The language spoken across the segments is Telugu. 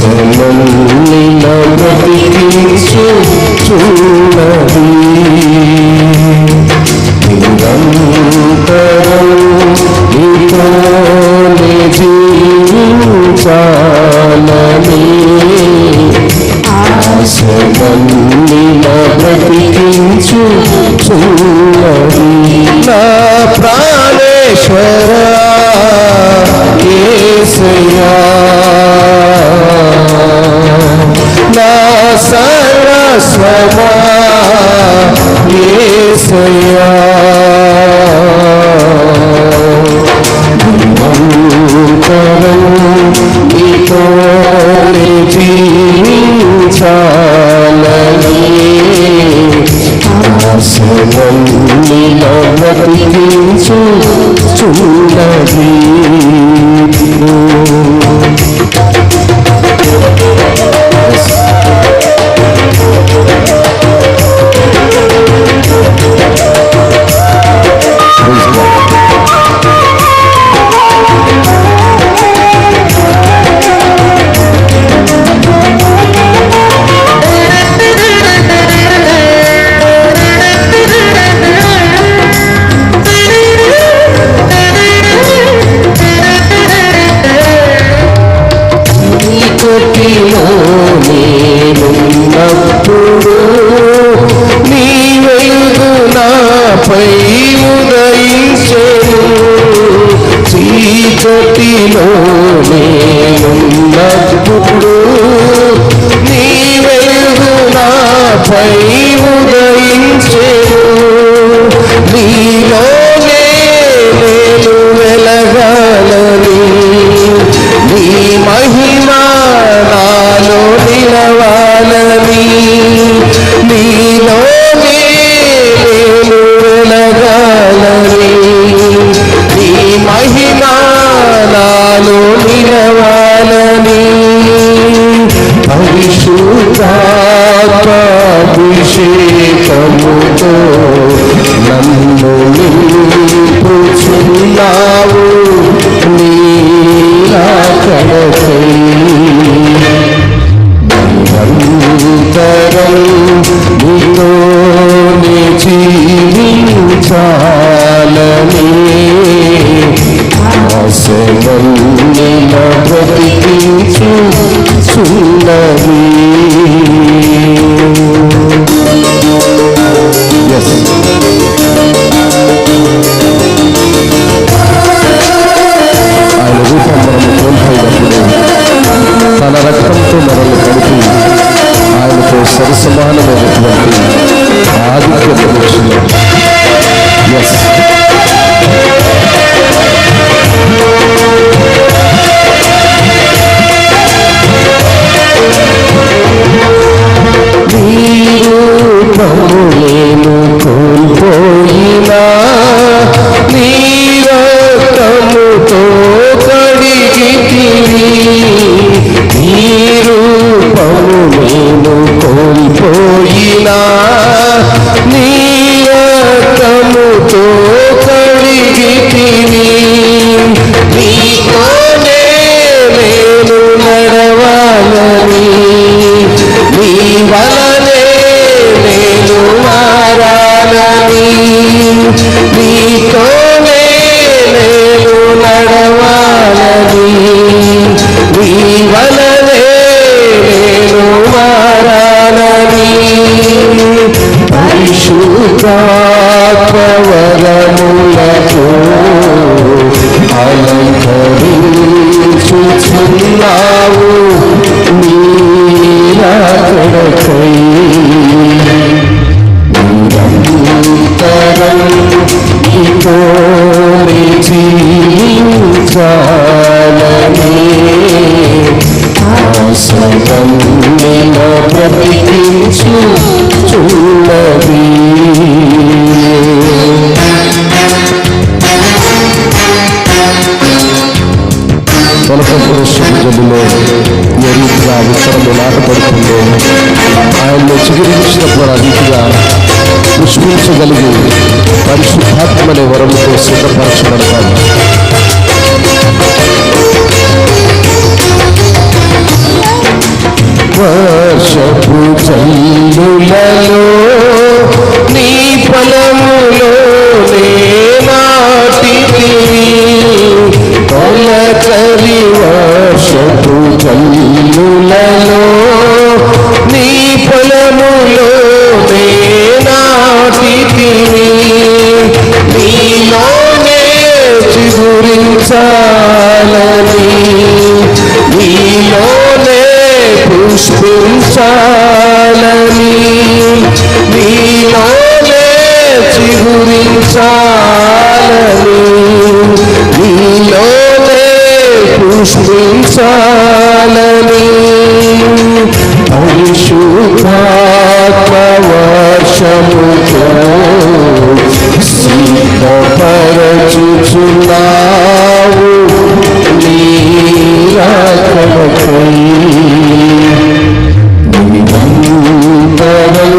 ఆశనన్నిన బ్రతికించుచున్నది నిరంతరం నీతోనే జీవించాలని ఆశనన్నిన బ్రతికించుచున్నది నా ప్రాణేశ్వర యేసయ్యా నా సర్వస్వమా యేసయ్యా నిరంతరం నీతోనే జీవించాలని ఆశనన్నిన బ్రతికించుచున్నది నేనున్నప్పుడు నీ వెలుగు నాపై ఉదయించెను చీకటిలో నేనున్నప్పుడు నీ వెలుగు నాపై ఉదయించెను నీలోనే నేను వెలగాలని నీ మహిమ నాలో నిలవాలని నీలోనే నేను వెలగాలని నీ మహిమ నాలో నిలవాలని పరిశుద్ధాత్మాభిషేకముతో నన్ను నింపుచున్నావు నీ రాకడకై నిరంతరం నీతోనే జీవించాలని ఆశనన్నిన బ్రతికించుచున్నది. ఆయన రూపం మనము కోల్పోయినప్పుడు తన రక్తంతో మనల్ని కలిపి ఆయనతో సరసమానమైనటువంటి ఆధిక్యత వచ్చింది. నేను కోల్పోయినా నీ రక్తముతో కడిగితివి నీ రూపము నేను కోల్పోయినా నీ రక్తముతో కడిగితివి నీతోనే నేను నడవాలని నీ వలనే నేను మారాలని నీతోనే నేను నడవాలని నీ వలనే నేను మారాలని పరిశుద్ధాత్మవరములతో అలంకరించుచున్నావు నీ రాకడకై నిరంతరం నీతోనే జీవించాలని ఆశనన్నిన బ్రతికించుచున్నది. జబులో ఏ రీతిగా విత్తనము నాటబడుతుందో ఆయన్ని చిగురించినప్పుడు ఆ రీతిగా పుష్పించగలిగి పరిశుద్ధాత్మనే వరముతో సిద్ధపరచబడతాడు. వర్షపు జల్లులలో నీ ఫలములో నాటితివి తొలకరి వర్షపు జల్లులలో నీ ఫలములో నాటితివి నీలోనే చిగురించాలని నీలోనే పుష్పించాలని నీలోనే చిగురించాలని నీలోనే పుష్పించాలని పరిశుద్ధాత్మ వర్షముతో సిద్ధపరచుచున్నావు నీ రాకడకై నిరంతరం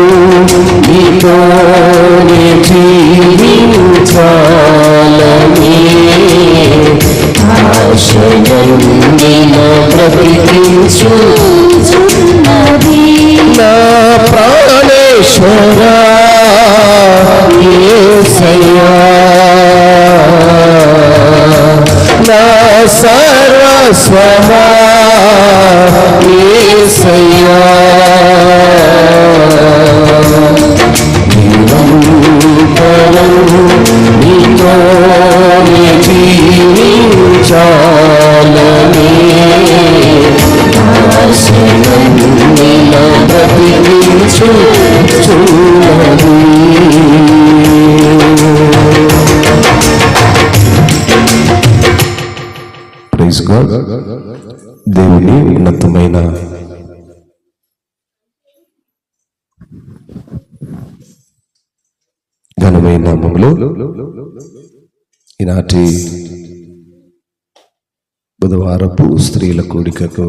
నీతోనే జీవించాలని ఆశగంగా బ్రతికించుచున్నది నా ప్రాణేశ్వరా యేసయ్యా నా సర్వస్వమా యేసయ్యా నిరంతరం నీతోనే జీవించాలని ఆశయంగా బ్రతికించుచున్నది. Praise God. దేవుని ఉన్నతమైన ఘనమైన నామములో ఈనాటి బుధవారపు స్త్రీల కూడికకు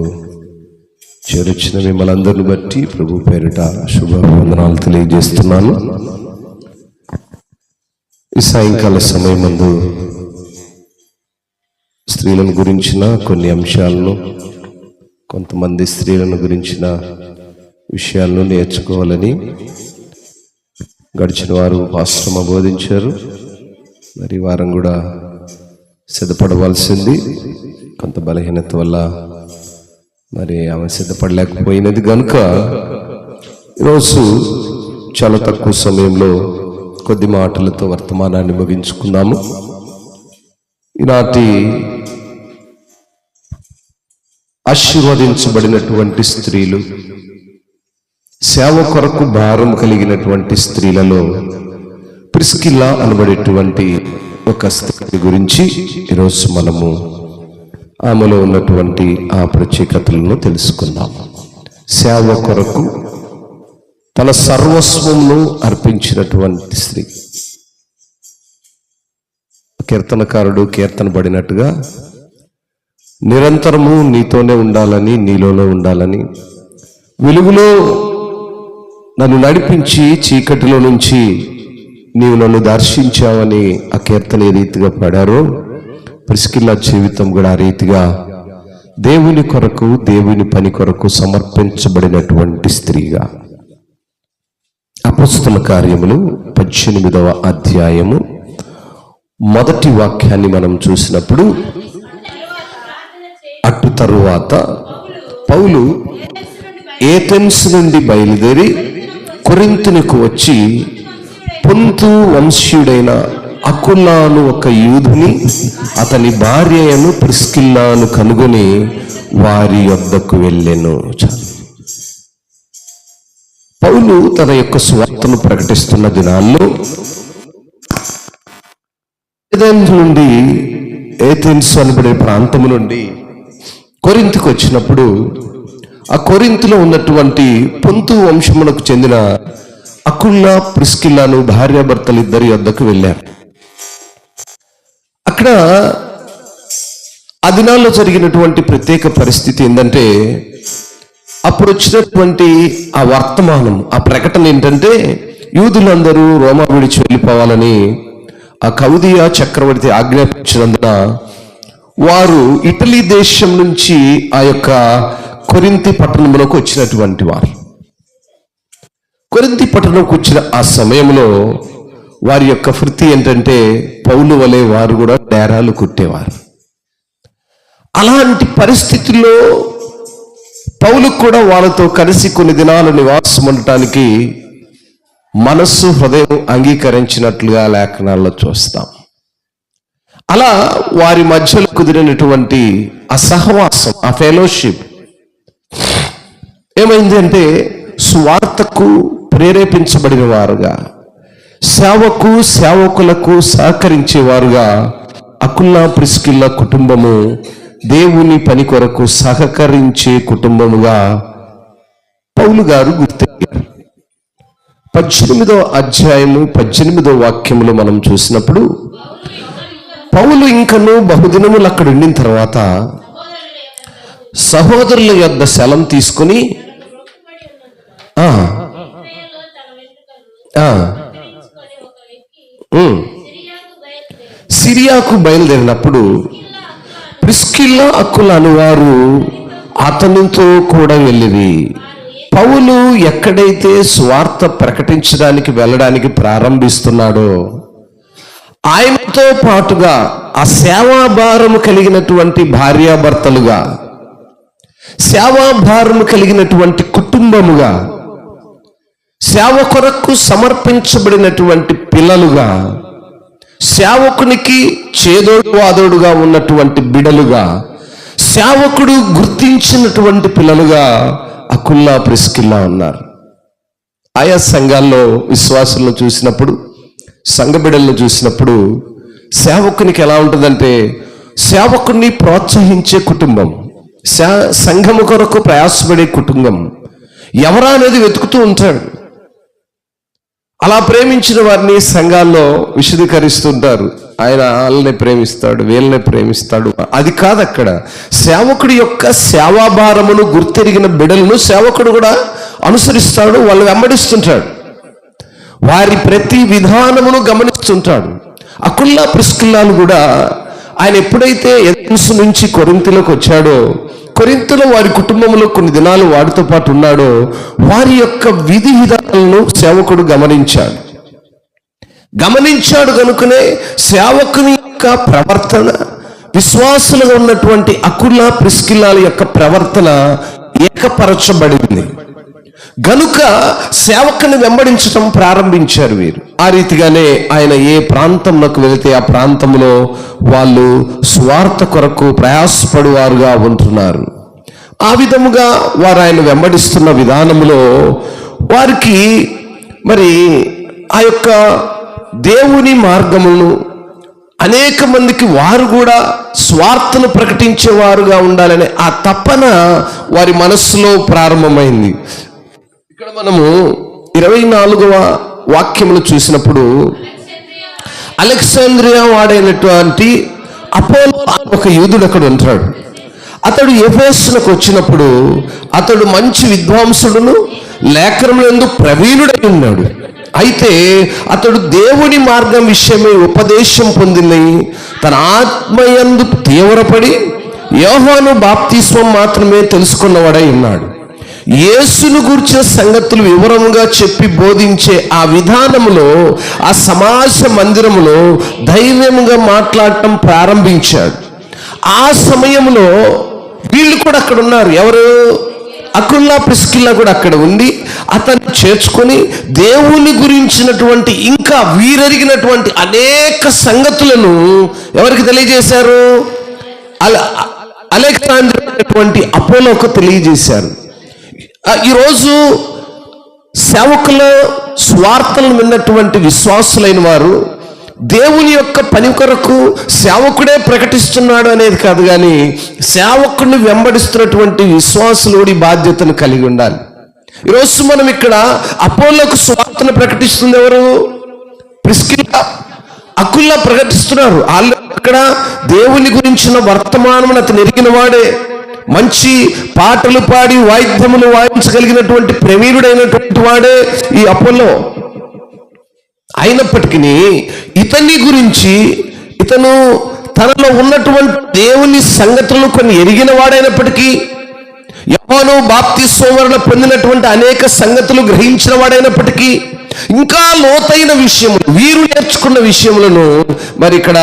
చేరొచ్చిన మిమ్మల్ని అందరిని బట్టి ప్రభు పేరిట శుభవందనాలు తెలియజేస్తున్నాను. ఈ సాయంకాల సమయమందు స్త్రీలను గురించిన కొన్ని అంశాలను, కొంతమంది స్త్రీలను గురించిన విషయాలను నేర్చుకోవాలని గడిచిన వారు పాస్టర్మ బోధించారు. మరి వారం కూడా సిద్ధపడవలసింది. కొంత బలహీనత వల్ల మరి ఆమె సిద్ధపడలేకపోయినది కనుక ఈరోజు చాలా తక్కువ సమయంలో కొద్ది మాటలతో వర్తమానాన్ని ముగించుకుందాము. ఈనాటి ఆశీర్వదించబడినటువంటి స్త్రీలు, సేవ కొరకు భారం కలిగినటువంటి స్త్రీలలో ప్రిస్కిల్లా అనబడేటువంటి ఒక స్త్రీ గురించి ఈరోజు మనము ఆమెలో ఉన్నటువంటి ఆ ప్రత్యేకతలను తెలుసుకుందాం. సేవ కొరకు తన సర్వస్వంను అర్పించినటువంటి స్త్రీ. కీర్తనకారుడు కీర్తన పడినట్టుగా నిరంతరము నీతోనే ఉండాలని, నీలోనే ఉండాలని, వెలుగులో నన్ను నడిపించి చీకటిలో నుంచి నీవు నన్ను దర్శించావని ఆ కీర్తన ఏ రీతిగా పాడారో ప్రిస్కిల్లా జీవితం కూడా ఆ రీతిగా దేవుని కొరకు, దేవుని పని కొరకు సమర్పించబడినటువంటి స్త్రీగా. అపోస్తల కార్యములు 18వ అధ్యాయము మొదటి వాక్యాన్ని మనం చూసినప్పుడు, అటు తరువాత పౌలు ఏథెన్స్ నుండి బయలుదేరి కొరింథునకు వచ్చి పొంతు వంశీయుడైన అకులాను ఒక యూదుని అతని భార్య అయిన ప్రిస్కిల్లాను కనుగొని వారి యొద్దకు వెళ్ళెను. పౌలు తన యొక్క స్వార్థను ప్రకటిస్తున్న దినాల్లో నుండి ఏథెన్స్ అనబడే ప్రాంతము నుండి కొరింథుకు వచ్చినప్పుడు ఆ కొరింథులో ఉన్నటువంటి పొంతు వంశమునకు చెందిన అకుల్లా ప్రిస్కిల్లాను భార్యాభర్తలు ఇద్దరి యొద్దకు వెళ్ళారు. అక్కడ ఆ దినాల్లో జరిగినటువంటి ప్రత్యేక పరిస్థితి ఏంటంటే, అప్పుడు వచ్చినటువంటి ఆ వర్తమానం, ఆ ప్రకటన ఏంటంటే, యూదులందరూ రోమా విడిచి వెళ్ళిపోవాలని ఆ కౌదియా చక్రవర్తి ఆజ్ఞాపించినందున వారు ఇటలీ దేశం నుంచి ఆ యొక్క కొరింథీ పట్టణంలోకి వచ్చినటువంటి వారు. కొరింథీ పట్టణంకి వచ్చిన ఆ సమయంలో వారి యొక్క వృత్తి ఏంటంటే పౌలు వలె వారు కూడా డేరాలు కుట్టేవారు. అలాంటి పరిస్థితుల్లో పౌలు కూడా వాళ్ళతో కలిసి కొన్ని దినాలు నివాసం ఉండటానికి మనస్సు హృదయం అంగీకరించినట్లుగా లేఖనాల్లో చూస్తాం. అలా వారి మధ్యలో కుదిరినటువంటి ఆ సహవాసం, ఆ ఫెలోషిప్ ఏమైంది అంటే సువార్తకు ప్రేరేపించబడిన వారుగా, సేవకులకు సహకరించేవారుగా అకుల్లా ప్రిస్కిల్ల కుటుంబము దేవుని పని కొరకు సహకరించే కుటుంబముగా పౌలు గారు గుర్తయ్యారు. 18వ అధ్యాయము 18వ వాక్యములో మనం చూసినప్పుడు పౌలు ఇంకను బహుదినములు అక్కడ ఉండిన తర్వాత సహోదరుల యొద్ద సెలం తీసుకుని సిరియాకు బయలుదేరినప్పుడు ప్రిస్కిల్లా అకుల అనువారు అతనితో కూడా వెళ్ళిరి. పౌలు ఎక్కడైతే స్వార్థ ప్రకటించడానికి వెళ్ళడానికి ప్రారంభిస్తున్నాడో ఆయనతో పాటుగా ఆ సేవాభారము కలిగినటువంటి భార్యాభర్తలుగా, సేవాభారము కలిగినటువంటి కుటుంబముగా, సేవ కొరకు సమర్పించబడినటువంటి పిల్లలుగా, సేవకునికి చేదోడు వాదోడుగా ఉన్నటువంటి బిడలుగా, సేవకుడు గుర్తించినటువంటి పిల్లలుగా అకుల్లా ప్రిస్కిల్లా ఉన్నారు. ఆయా సంఘాల్లో విశ్వాసులను చూసినప్పుడు, సంఘ బిడలను చూసినప్పుడు సేవకునికి ఎలా ఉంటుందంటే సేవకుని ప్రోత్సహించే కుటుంబం, సంఘము కొరకు ప్రయాసపడే కుటుంబం ఎవరా అనేది వెతుకుతూ ఉంటాడు. అలా ప్రేమించిన వారిని సంఘాల్లో విశదీకరిస్తుంటారు. ఆయన వాళ్ళని ప్రేమిస్తాడు, వీళ్ళని ప్రేమిస్తాడు. అది కాదు, అక్కడ సేవకుడి యొక్క సేవాభారమును గుర్తెరిగిన బిడలను సేవకుడు కూడా అనుసరిస్తాడు, వాళ్ళు వెంబడిస్తుంటాడు, వారి ప్రతి విధానమును గమనిస్తుంటాడు. అకుల్లా ప్రిస్కిల్లాలు కూడా ఆయన ఎప్పుడైతే ఎథెన్స్ నుంచి కొరింథీలోకి వచ్చాడో, కొరింథీలో వారి కుటుంబంలో కొన్ని దినాలు వారితో పాటు ఉన్నాడో, వారి యొక్క విధి విధానాలను సేవకుడు గమనించాడు కనుకనే సేవకుని యొక్క ప్రవర్తన, విశ్వాసులుగా ఉన్నటువంటి అకుల్లా ప్రిస్కిల్లాల యొక్క ప్రవర్తన ఏకపరచబడింది గనుక సేవకుని వెంబడించడం ప్రారంభించారు వీరు. ఆ రీతిగానే ఆయన ఏ ప్రాంతంలోకి వెళితే ఆ ప్రాంతంలో వాళ్ళు స్వార్థ కొరకు ప్రయాసపడువారుగా ఉంటున్నారు. ఆ విధముగా వారు ఆయన వెంబడిస్తున్న విధానంలో వారికి మరి ఆ యొక్క దేవుని మార్గములను అనేక మందికి వారు కూడా స్వార్థను ప్రకటించేవారుగా ఉండాలనే ఆ తపన వారి మనస్సులో ప్రారంభమైంది. ఇక్కడ మనము 24వ వాక్యములు చూసినప్పుడు అలెగ్జాంద్రియా వాడైనటువంటి అపోలో ఒక యూదుడు అక్కడ ఉంటాడు. అతడు ఎఫెసునకు వచ్చినప్పుడు అతడు మంచి విద్వాంసుడును లేఖనములందు ప్రవీణుడై ఉన్నాడు. అయితే అతడు దేవుని మార్గం విషయమై ఉపదేశం పొందినై తన ఆత్మయందు తీవ్రపడి యోహాను బాప్తిస్మం మాత్రమే తెలుసుకున్నవాడై ఉన్నాడు. యేసును గూర్చిన సంగతులు వివరంగా చెప్పి బోధించే ఆ విధానములో, ఆ సమాజ మందిరములో ధైర్యంగా మాట్లాడటం ప్రారంభించాడు. ఆ సమయంలో వీళ్ళు కూడా అక్కడ ఉన్నారు. ఎవరు? అకుల్లా ప్రిస్కిల్లా కూడా అక్కడ ఉండి అతన్ని చేర్చుకొని దేవుని గురించినటువంటి ఇంకా వీరెరిగినటువంటి అనేక సంగతులను ఎవరికి తెలియజేశారు? అలెగ్జాంద్రియా అపోలోకు తెలియజేశారు. ఈరోజు సేవకుల స్వార్థలను విన్నటువంటి విశ్వాసులైన వారు దేవుని యొక్క పని కొరకు సేవకుడే ప్రకటిస్తున్నాడు అనేది కాదు, కానీ సేవకుడిని వెంబడిస్తున్నటువంటి విశ్వాసులు కూడా ఈ బాధ్యతను కలిగి ఉండాలి. ఈరోజు మనం ఇక్కడ అపోలోకు స్వార్థను ప్రకటిస్తుంది ఎవరు? ప్రిస్కిల్లా, అకుల్లా ప్రకటిస్తున్నారు. వాళ్ళు అక్కడ దేవుని గురించిన వర్తమానమును అతను ఎరిగిన వాడే, మంచి పాటలు పాడి వాయిద్యములు వాయించగలిగినటువంటి ప్రవీణుడైనటువంటి వాడే ఈ అపోలో. అయినప్పటికీ ఇతని గురించి, ఇతను తనలో ఉన్నటువంటి దేవుని సంగతులను కొన్ని ఎరిగిన వాడైనప్పటికీ యోహాను బాప్తిస్మం వలన పొందినటువంటి అనేక సంగతులు గ్రహించిన వాడైనప్పటికీ ఇంకా లోతైన విషయములు, వీరు నేర్చుకున్న విషయములను మరి ఇక్కడ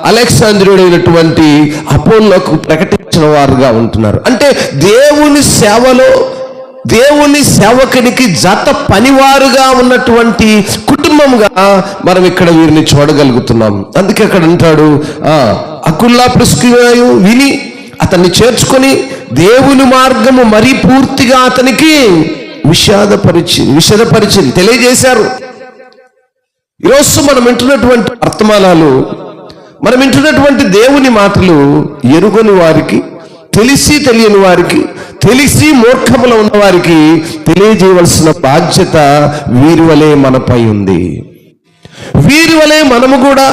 అలెగ్జాంద్రియుడైనటువంటి అపోల్లోకు ప్రకటించిన వారుగా ఉంటున్నారు. అంటే దేవుని సేవలో, దేవుని సేవకునికి జత పనివారుగా ఉన్నటువంటి కుటుంబంగా మనం ఇక్కడ వీరిని చూడగలుగుతున్నాం. అందుకే అక్కడ అంటాడు, అకుల్లా ప్రిస్కిలాయు విని అతన్ని చేర్చుకొని దేవుని మార్గము మరీ పూర్తిగా అతనికి విషదపరిచి తెలియజేశారు. ఈరోజు మనం వింటున్నటువంటి వర్తమానాలు, మనం వింటున్నటువంటి దేవుని మాటలు ఎరుగని వారికి, తెలిసి తెలియని వారికి, తెలిసి మూర్ఖములో ఉన్న వారికి తెలియజేయవలసిన బాధ్యత వీరి వలె మనపై ఉంది. వీరి వలె మనము కూడా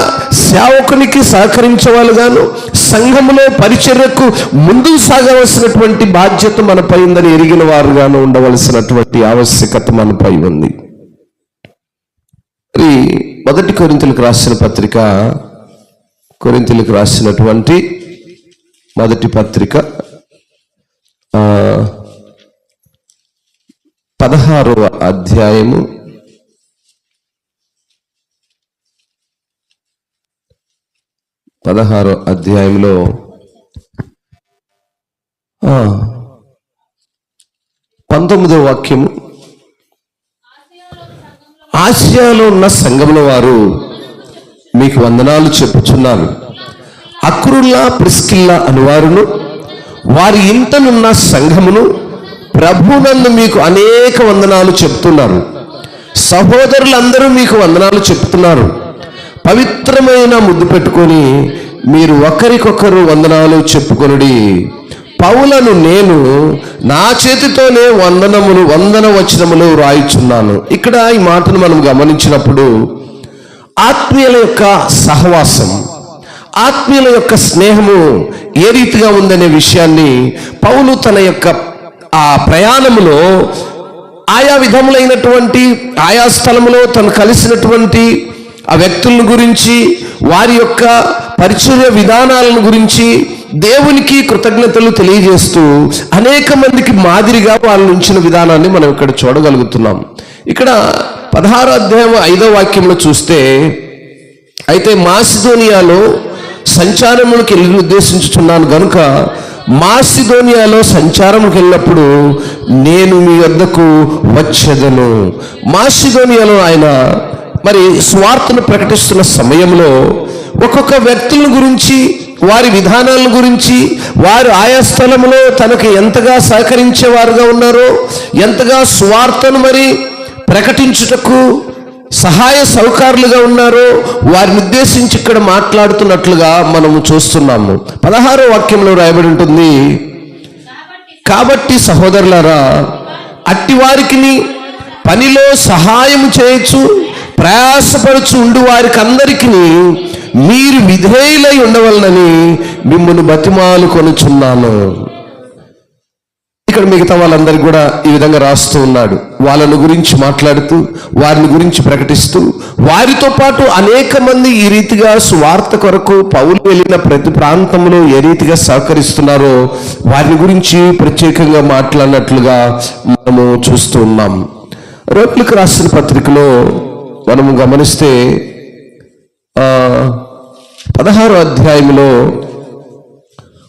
సేవకునికి సహకరించేవాళ్ళుగాను, సంఘములో పరిచర్యకు ముందుకు సాగవలసినటువంటి బాధ్యత మనపై ఉందని ఎరిగిన వారుగాను ఉండవలసినటువంటి ఆవశ్యకత మనపై ఉంది. మరి 1 కొరింథీయులకు రాసిన పత్రిక, కొరింథీయులకు రాసినటువంటి 1 పత్రిక 16వ అధ్యాయము 16వ అధ్యాయంలో 19వ వాక్యము, ఆసియాలో ఉన్న సంఘముల వారు మీకు వందనాలు చెప్పుచున్నారు. అకురుల్లా ప్రిస్కిల్లా అనువారును వారి ఇంటనున్న సంఘమును ప్రభునందు మీకు అనేక వందనాలు చెప్తున్నారు. సహోదరులందరూ మీకు వందనాలు చెప్తున్నారు. పవిత్రమైన ముద్దు పెట్టుకొని మీరు ఒకరికొకరు వందనాలు చెప్పుకొనుడి. పౌలను నేను నా చేతితోనే వందన వచనములు రాయిచున్నాను. ఇక్కడ ఈ మాటను మనం గమనించినప్పుడు ఆత్మీయుల యొక్క సహవాసం, ఆత్మీయుల యొక్క స్నేహము ఏ రీతిగా ఉందనే విషయాన్ని పౌలు తన యొక్క ఆ ప్రయాణములో ఆయా విధములైనటువంటి ఆయా స్థలములో తను కలిసినటువంటి ఆ వ్యక్తులను గురించి, వారి యొక్క పరిచర్య విధానాలను గురించి దేవునికి కృతజ్ఞతలు తెలియజేస్తూ అనేక మందికి మాదిరిగా వాళ్ళు ఉంచిన విధానాన్ని మనం ఇక్కడ చూడగలుగుతున్నాం. ఇక్కడ 16వ అధ్యాయం 5వ వాక్యంలో చూస్తే, అయితే మాసిదోనియాలో సంచారములకు వెళ్ళి ఉద్దేశించుచున్నాను గనుక మాసిదోనియాలో సంచారముకు వెళ్ళినప్పుడు నేను మీ వద్దకు వచ్చేదను. మాసిదోనియాలో ఆయన మరి స్వార్థను ప్రకటిస్తున్న సమయంలో ఒక్కొక్క వ్యక్తుల గురించి, వారి విధానాల గురించి, వారు ఆయా స్థలంలో తనకు ఎంతగా సహకరించేవారుగా ఉన్నారో, ఎంతగా స్వార్థను మరి ప్రకటించుటకు సహాయ సౌకర్యాలుగా ఉన్నారో వారిని ఉద్దేశించి ఇక్కడ మాట్లాడుతున్నట్లుగా మనము చూస్తున్నాము. 16వ వాక్యంలో రాయబడి ఉంటుంది, కాబట్టి సహోదరులారా అట్టి వారికి పనిలో సహాయం చేయొచ్చు ప్రయాసపరచు ఉండు వారికి అందరికీ మీరు విధేయులై ఉండవలనని మిమ్మల్ని బతిమాలు కొనుచున్నాను. ఇక్కడ మిగతా వాళ్ళందరికీ కూడా ఈ విధంగా రాస్తూ ఉన్నాడు. వాళ్ళని గురించి మాట్లాడుతూ, వారిని గురించి ప్రకటిస్తూ, వారితో పాటు అనేక మంది ఈ రీతిగా స్వార్థ కొరకు పౌలు వెళ్ళిన ప్రతి ప్రాంతంలో ఏ రీతిగా సహకరిస్తున్నారో వారిని గురించి ప్రత్యేకంగా మాట్లాడినట్లుగా మనము చూస్తూ ఉన్నాం. రోమిలకు రాసిన పత్రికలో మనము గమనిస్తే 16వ అధ్యాయంలో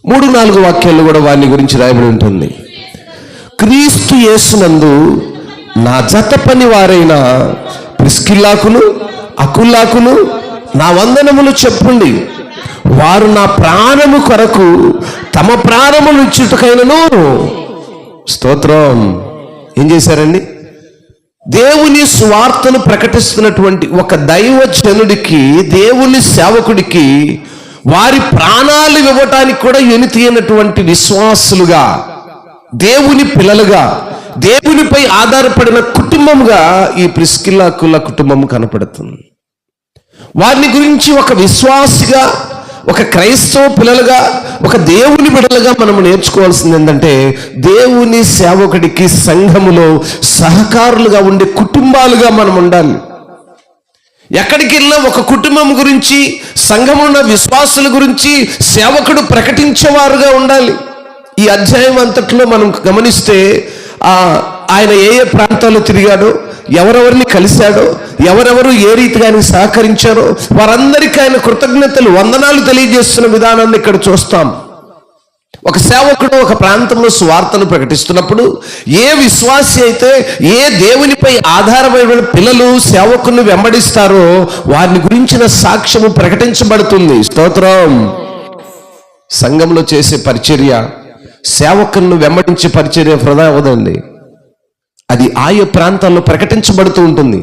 3-4 వాక్యాలు కూడా వారిని గురించి రాయబడి ఉంటుంది. క్రీస్తు యేసునందు నా జత పని వారైన ప్రిస్కిల్లాకును అకుల్లాకును నా వందనములు చెప్పుండి. వారు నా ప్రాణము కొరకు తమ ప్రాణములు ఇచ్చుటకైనను స్తోత్రం. ఏం చేశారండి? దేవుని స్వార్థను ప్రకటిస్తున్నటువంటి ఒక దైవజనుడికి, దేవుని సేవకుడికి వారి ప్రాణాలు ఇవ్వటానికి కూడా ఎనితీయనటువంటి విశ్వాసులుగా, దేవుని పిల్లలుగా, దేవునిపై ఆధారపడిన కుటుంబంగా ఈ ప్రిస్కిల్లా అకుల్లా కుటుంబం కనపడుతుంది. వారిని గురించి ఒక విశ్వాసిగా, ఒక క్రైస్తవ పిల్లలుగా, ఒక దేవుని బిడ్డలుగా మనం నేర్చుకోవాల్సింది ఏంటంటే, దేవుని సేవకుడికి సంఘములో సహకారులుగా ఉండే కుటుంబాలుగా మనం ఉండాలి. ఎక్కడికి వెళ్ళినా ఒక కుటుంబం గురించి, సంఘమున్న విశ్వాసుల గురించి సేవకుడు ప్రకటించేవారుగా ఉండాలి. ఈ అధ్యాయం అంతట్లో మనం గమనిస్తే ఆయన ఏ ఏ ప్రాంతాల్లో తిరిగాడో, ఎవరెవరిని కలిశాడో, ఎవరెవరు ఏ రీతిగా ఆయన సహకరించారో వారందరికీ ఆయన కృతజ్ఞతలు, వందనాలు తెలియజేస్తున్న విధానాన్ని ఇక్కడ చూస్తాం. ఒక సేవకుడు ఒక ప్రాంతంలో సువార్తను ప్రకటిస్తున్నప్పుడు ఏ విశ్వాసి అయితే ఏ దేవునిపై ఆధారమైన పిల్లలు సేవకుని వెంబడిస్తారో వారిని గురించిన సాక్ష్యము ప్రకటించబడుతుంది. స్తోత్రం. సంఘంలో చేసే పరిచర్య, సేవకులను వెంబడించే పరిచర్య వృధా అవదండి. అది ఆయా ప్రాంతాల్లో ప్రకటించబడుతూ ఉంటుంది.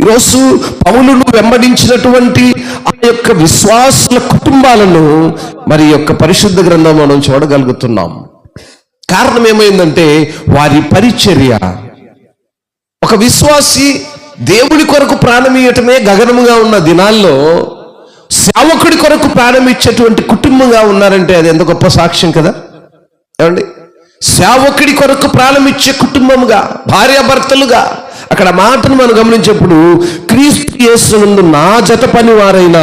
ఈరోజు పౌలును వెంబడించినటువంటి ఆ యొక్క విశ్వాసుల కుటుంబాలను మరి యొక్క పరిశుద్ధ గ్రంథం మనం చూడగలుగుతున్నాం. కారణం ఏమైందంటే వారి పరిచర్య. ఒక విశ్వాసి దేవుని కొరకు ప్రాణమియటమే గగనముగా ఉన్న దినాల్లో సేవకుడి కొరకు ప్రాణమిచ్చేటువంటి కుటుంబంగా ఉన్నారంటే అది ఎంత గొప్ప సాక్ష్యం కదా. ఏమండి, సేవకుడి కొరకు ప్రాణమిచ్చే కుటుంబముగా, భార్యాభర్తలుగా. అక్కడ మాటను మనం గమనించేప్పుడు క్రీస్తు యేసునందు నా జత పని వారైన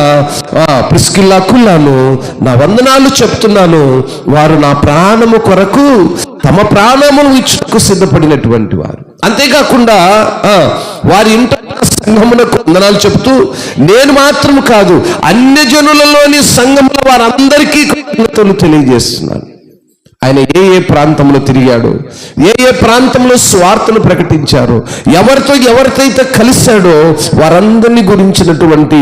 ప్రిస్కిల్లా అక్విలాను నా వందనాలు చెప్తున్నాను. వారు నా ప్రాణము కొరకు తమ ప్రాణమును ఇచ్చుటకు సిద్ధపడినటువంటి వారు. అంతేకాకుండా వారి ఇంట సంఘమునకు వందనాలు చెబుతూ నేను మాత్రం కాదు అన్యజనులలోని సంఘముల వారందరికీ కృతజ్ఞతలు తెలియజేస్తున్నాను. ఆయన ఏ ఏ ప్రాంతంలో తిరిగాడో, ఏ ఏ ప్రాంతంలో స్వార్థను ప్రకటించారో, ఎవరితో కలిశాడో వారందరినీ గురించినటువంటి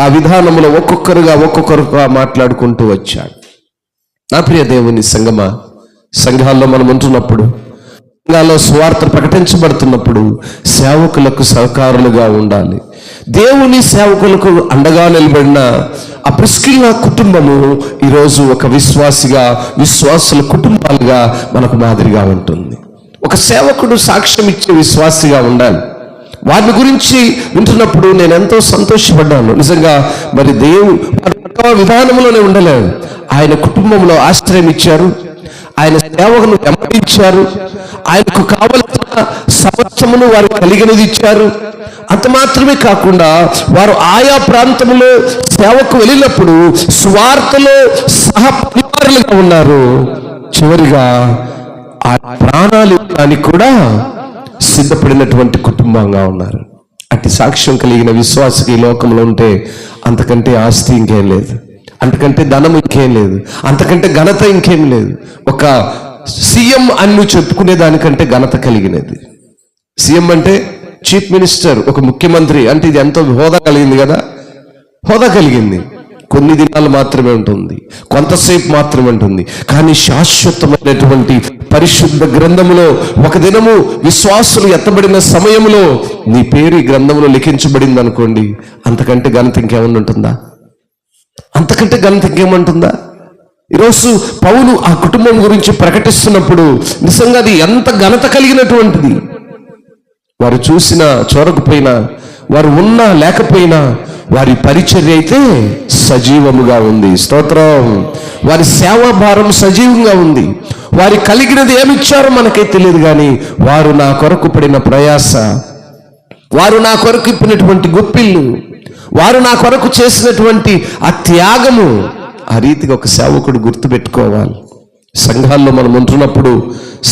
ఆ విధానంలో ఒక్కొక్కరుగా మాట్లాడుకుంటూ వచ్చాడు. నా ప్రియ దేవుని సంగమా, సంఘాల్లో మనం ఉంటున్నప్పుడు, సంఘాల్లో స్వార్థ ప్రకటించబడుతున్నప్పుడు సేవకులకు సహకారులుగా ఉండాలి. దేవుని సేవకులకు అండగా నిలబడిన ఆ ప్రిస్కిల్లా కుటుంబము ఈరోజు ఒక విశ్వాసుల కుటుంబాలుగా మనకు మాదిరిగా ఉంటుంది. ఒక సేవకుడు సాక్ష్యం ఇచ్చే విశ్వాసిగా ఉండాలి. వారిని గురించి వింటున్నప్పుడు నేను ఎంతో సంతోషపడ్డాను. నిజంగా మరి దేవుడు విధానంలోనే ఉండలేదు. ఆయన కుటుంబంలో ఆశ్రయం ఇచ్చారు, ఆయన సేవకును వెంబడించారు, ఆయనకు కావలసిన సమస్తమును వారు కలిగినది ఇచ్చారు. అంత మాత్రమే కాకుండా వారు ఆయా ప్రాంతంలో సేవకు వెళ్ళినప్పుడు స్వార్థలో సహపరివారులుగా ఉన్నారు. చివరిగా ఆ ప్రాణాలు ఇవ్వడానికి కూడా సిద్ధపడినటువంటి కుటుంబంగా ఉన్నారు. అట్టి సాక్ష్యం కలిగిన విశ్వాసకి ఈ లోకంలో ఉంటే అంతకంటే ఆస్తి ఇంకేం లేదు, అంతకంటే ధనం ఇంకేం లేదు, అంతకంటే ఘనత ఇంకేం లేదు. ఒక సీఎం అని నువ్వు చెప్పుకునే దానికంటే ఘనత కలిగినది. సీఎం అంటే చీఫ్ మినిస్టర్, ఒక ముఖ్యమంత్రి అంటే ఇది ఎంతో హోదా కలిగింది కదా. హోదా కలిగింది, కొన్ని దినాలు మాత్రమే ఉంటుంది, కొంతసేపు మాత్రమే ఉంటుంది. కానీ శాశ్వతమైనటువంటి పరిశుద్ధ గ్రంథములో ఒక దినము విశ్వాసులు ఎత్తబడిన సమయంలో నీ పేరు ఈ గ్రంథంలో లిఖించబడింది అనుకోండి, అంతకంటే ఘనత ఇంకేమన్నా ఉంటుందా? అంతకంటే ఘనత ఇంకేమంటుందా? ఈరోజు పౌలు ఆ కుటుంబం గురించి ప్రకటిస్తున్నప్పుడు నిజంగా అది ఎంత ఘనత కలిగినటువంటిది. వారు చూసినా చూడకపోయినా, వారు ఉన్నా లేకపోయినా వారి పరిచర్య అయితే సజీవముగా ఉంది. స్తోత్రం. వారి సేవా భారం సజీవంగా ఉంది. వారి కలిగినది ఏమిచ్చారో మనకే తెలియదు, కానీ వారు నా కొరకు పడిన ప్రయాస, వారు నా కొరకు ఇప్పినటువంటి గుప్పిళ్ళు, వారు నా కొరకు చేసినటువంటి ఆ త్యాగము, ఆ రీతిగా ఒక సేవకుడు గుర్తుపెట్టుకోవాలి. సంఘాల్లో మనం ఉంటున్నప్పుడు,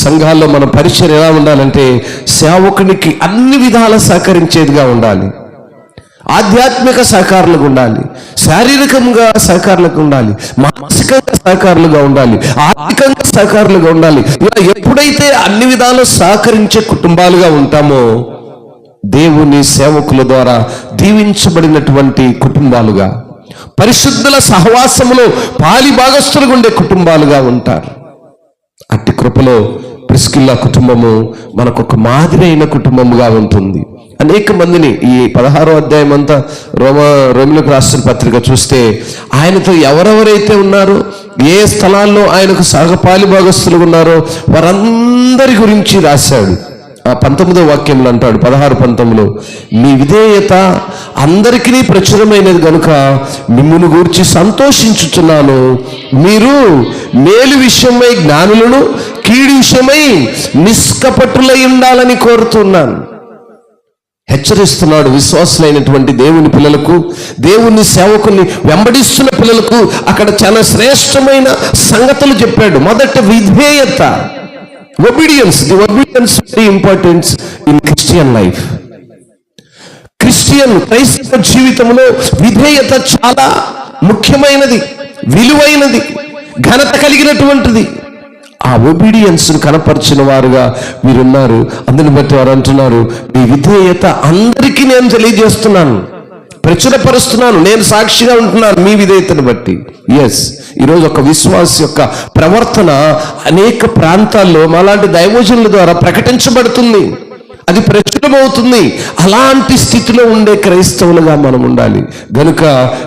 సంఘాల్లో మన పరిచయం ఎలా ఉండాలంటే సేవకునికి అన్ని విధాల సహకరించేదిగా ఉండాలి. ఆధ్యాత్మిక సహకారులుగా ఉండాలి, శారీరకంగా సహకారులుగా ఉండాలి, మానసికంగా సహకారులుగా ఉండాలి, ఆర్థికంగా సహకారులుగా ఉండాలి. ఇలా ఎప్పుడైతే అన్ని విధాలు సహకరించే కుటుంబాలుగా ఉంటామో దేవుని సేవకుల ద్వారా దీవించబడినటువంటి కుటుంబాలుగా, పరిశుద్ధుల సహవాసములో పాలి భాగస్థులుగా ఉండే కుటుంబాలుగా ఉంటారు. అట్టి కృపలో ప్రిస్కిల్లా కుటుంబము మనకొక మాదిరి అయిన కుటుంబముగా ఉంటుంది. అనేక మందిని ఈ 16వ అధ్యాయం అంతా రోమిలకు రాసిన పత్రిక చూస్తే ఆయనతో ఎవరెవరైతే ఉన్నారో, ఏ స్థలాల్లో ఆయనకు సహపాలి భాగస్థులుగా ఉన్నారో వారందరి గురించి రాశాడు. 19వ వాక్యంలో అంటాడు, 16:19, మీ విధేయత అందరికీ ప్రచురమైనది కనుక మిమ్మును గూర్చి సంతోషించుచున్నాను. మీరు మేలు విషయమై జ్ఞానులను, కీడు విషయమై నిష్కపటులై ఉండాలని కోరుతున్నాను. హెచ్చరిస్తున్నాడు విశ్వాసులైనటువంటి దేవుని పిల్లలకు, దేవుని సేవకుని వెంబడిస్తున్న పిల్లలకు అక్కడ చాలా శ్రేష్టమైన సంగతులు చెప్పాడు. మొదట విధేయత, obedience. The obedience very important in Christian life. క్రైస్తవ జీవితంలో విధేయత చాలా ముఖ్యమైనది, విలువైనది, ఘనత కలిగినటువంటిది. ఆ ఒబీడియన్స్ కనపరిచిన వారుగా మీరున్నారు. అందుని బట్టి వారు అంటున్నారు, మీ విధేయత అందరికీ నేను తెలియజేస్తున్నాను, ప్రచురపరుస్తున్నాను, నేను సాక్షిగా ఉంటున్నాను మీ విధేయతను బట్టి. ఎస్, ఈరోజు ఒక విశ్వాస యొక్క ప్రవర్తన అనేక ప్రాంతాల్లో మాలాంటి దైవజనుల ద్వారా ప్రకటించబడుతుంది, అది ప్రచురమవుతుంది. అలాంటి స్థితిలో ఉండే క్రైస్తవులుగా మనం ఉండాలి. గనుక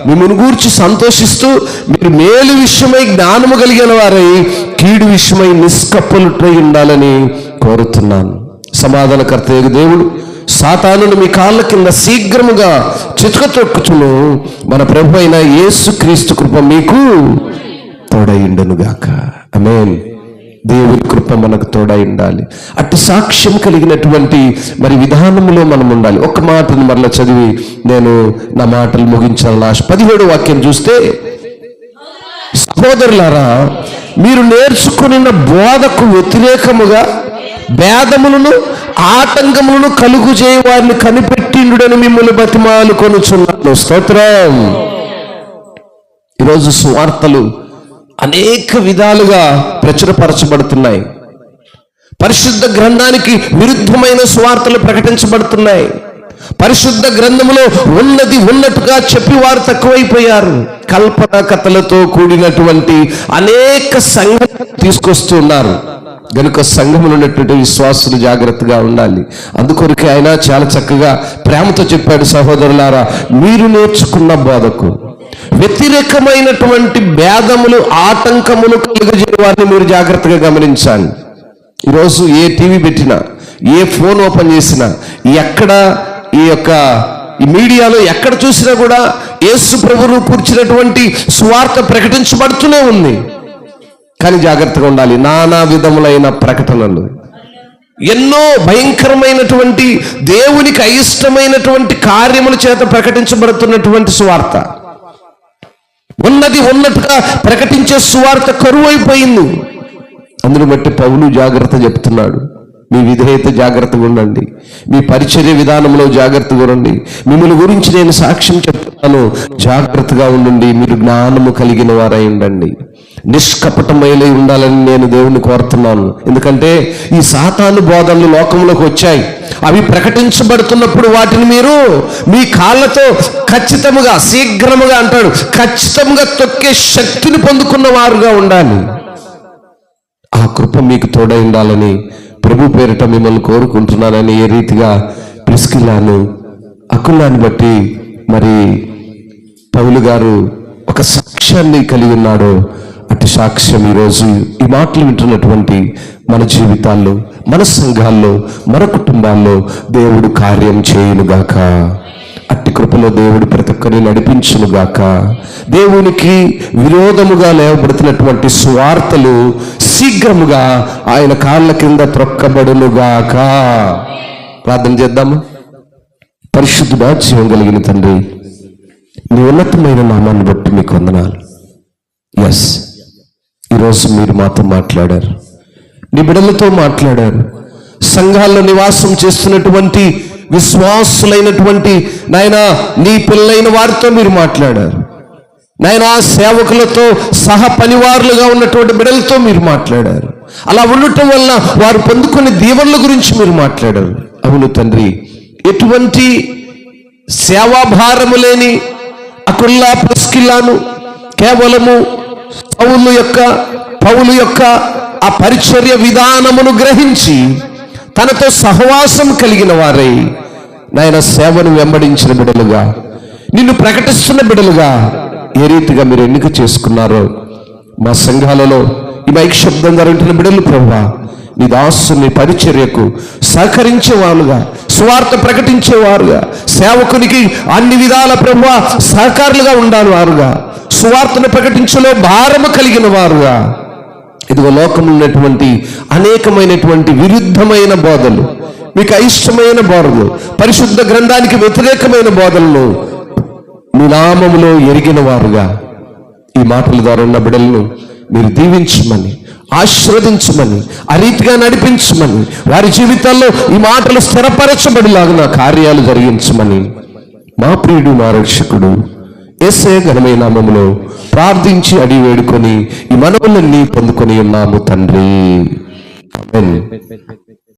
మిమ్మల్ని గూర్చి సంతోషిస్తూ మీరు మేలు విషయమై జ్ఞానము కలిగిన వారై కీడు విషయమై నిష్కపటులై ఉండాలని కోరుతున్నాను. సమాధానకర్త దేవుడు సాతానును మీ కాళ్ళ కింద శీఘ్రముగా చితకతొక్కుచును మన ప్రభు అయిన యేసుక్రీస్తు కృప మీకు తోడైండునుగాక. ఆమేన్. దేవుని కృప మనకు తోడై ఉండాలి. అట్టి సాక్ష్యం కలిగినటువంటి మరి విధానంలో మనం ఉండాలి. ఒక మాటను మరలా చదివి నేను నా మాటలు ముగించాలని ఆశ. 17వ వాక్యం చూస్తే, సహోదరులారా, మీరు నేర్చుకున్న బోధకు వ్యతిరేకముగా భేదములను ఆటంకములను కలుగు చేయ వారిని కనిపెట్టిండుడని మిమ్మల్ని బతిమాలు కొనుచున్నాను. స్తోత్రం. ఈరోజు సువార్తలు అనేక విధాలుగా ప్రచురపరచబడుతున్నాయి. పరిశుద్ధ గ్రంథానికి విరుద్ధమైన సువార్తలు ప్రకటించబడుతున్నాయి. పరిశుద్ధ గ్రంథములో ఉన్నది ఉన్నట్టుగా చెప్పి వారు తక్కువైపోయారు. కల్పన కథలతో కూడినటువంటి అనేక సంఘటనలు తీసుకొస్తున్నారు. గనుక సంఘములో ఉన్నటువంటి విశ్వాసులు జాగ్రత్తగా ఉండాలి. అందుకొరకే ఆయన చాలా చక్కగా ప్రేమతో చెప్పాడు, సహోదరులారా, మీరు నేర్చుకున్న బోధకు వ్యతిరేకమైనటువంటి భేదములు ఆటంకములు కలుగజేయ వారిని మీరు జాగ్రత్తగా గమనించాలి. ఈరోజు ఏ టీవీ పెట్టినా, ఏ ఫోన్ ఓపెన్ చేసినా, ఎక్కడ ఈ మీడియాలో ఎక్కడ చూసినా కూడా యేసు ప్రభువును కూర్చున్నటువంటి సువార్త ప్రకటించబడుతూనే ఉంది. కానీ జాగ్రత్తగా ఉండాలి. నానా విధములైన ప్రకటనలు, ఎన్నో భయంకరమైనటువంటి దేవునికి అయిష్టమైనటువంటి కార్యముల చేత ప్రకటించబడుతున్నటువంటి సువార్త, ఉన్నది ఉన్నట్టుగా ప్రకటించే సువార్త కరువైపోయింది. అందును బట్టి పౌలు జాగ్రత్త చెప్తున్నాడు. మీ విధేయత జాగ్రత్తగా ఉండండి, మీ పరిచర్య విధానంలో జాగ్రత్తగా ఉండండి. మిమ్మల్ని గురించి నేను సాక్ష్యం చెప్తున్నాను, జాగ్రత్తగా ఉండండి. మీరు జ్ఞానము కలిగిన వారై ఉండండి, నిష్కపటమైలై ఉండాలని నేను దేవుని కోరుతున్నాను. ఎందుకంటే ఈ సాతాను బోధనలు లోకంలోకి వచ్చాయి. అవి ప్రకటించబడుతున్నప్పుడు వాటిని మీరు మీ కాళ్ళతో ఖచ్చితంగా, శీఘ్రముగా అంటాడు, ఖచ్చితంగా తొక్కే శక్తిని పొందుకున్న వారుగా ఉండాలి. ఆ కృప మీకు తోడై ఉండాలని ప్రభు పేరిట మిమ్మల్ని కోరుకుంటున్నానని ఏ రీతిగా ప్రిస్కిల్లాను అకులాన్ని బట్టి మరి పౌలు గారు ఒక సాక్ష్యాన్ని కలిగి ఉన్నాడో అటు సాక్ష్యం ఈరోజు ఈ మాటలు వింటున్నటువంటి మన జీవితాల్లో, మన సంఘాల్లో, మన కుటుంబాల్లో దేవుడు కార్యం చేయునుగాక. అట్టి కృపలో దేవుడు ప్రతి ఒక్కరిని నడిపించునుగాక. దేవునికి విరోధముగా లేవబడుతున్నటువంటి సువార్తలు శీఘ్రముగా ఆయన కాళ్ళ కింద త్రొక్కబడునుగాక. ప్రార్థన చేద్దాము. పరిశుద్ధుడా, జీవం కలిగిన తండ్రి, నీ ఉన్నతమైన నామాన్ని బట్టి మీకు వందనాలు. ఎస్, ఈరోజు మీరు మాతో మాట్లాడారు, నీ బిడ్డలతో మాట్లాడారు. సంఘాల్లో నివాసం చేస్తున్నటువంటి విశ్వాసులైనటువంటి నాయన నీ పిల్లలైన వారితో మీరు మాట్లాడారు. నాయన సేవకులతో సహ పనివారులుగా ఉన్నటువంటి బిడ్డలతో మీరు మాట్లాడారు. అలా ఉండటం వల్ల వారు పొందుకునే దీవెనల గురించి మీరు మాట్లాడారు. అవును తండ్రి, ఎటువంటి సేవాభారము లేని అకుల్లా ప్రిస్కిల్లాను కేవలము పౌలు యొక్క ఆ పరిచర్య విధానమును గ్రహించి తనతో సహవాసం కలిగిన వారై నాయన సేవను వెంబడించిన బిడ్డలుగా, నిన్ను ప్రకటిస్తున్న బిడ్డలుగా ఏ రీతిగా మీరు ఎన్నిక చేసుకున్నారో మా సంఘాలలో ఈ మైక్ శబ్దం ధరించిన బిడ్డలు ప్రభువా, నీ దాసుని పరిచర్యకు సహకరించేవారుగా, సువార్త ప్రకటించేవారుగా, సేవకునికి అన్ని విధాల ప్రభువా సహకారులుగా ఉండాలి వారుగా, సువార్తను ప్రకటించలో భారము కలిగిన వారుగా, ఇదిగో లోకంలో ఉన్నటువంటి అనేకమైనటువంటి విరుద్ధమైన బోధలు మీకు అయిష్టమైన బోధలు, పరిశుద్ధ గ్రంథానికి వ్యతిరేకమైన బోధలను మీ నామములో ఎరిగిన వారుగా ఈ మాటల ద్వారా ఉన్న బిడ్డలను మీరు దీవించమని, ఆశీర్వదించమని, ఆ రీతిగా నడిపించమని, వారి జీవితాల్లో ఈ మాటలు స్థిరపరచబడిలాగిన కార్యాలు జరిగించమని మా ప్రియుడు, మా రక్షకుడు యేసయ్య ఘనమైన నామములో ప్రార్థించి అడిగి వేడుకొని ఈ మనవులన్నీ పొందుకొని ఉన్నాము తండ్రి. ఆమేన్.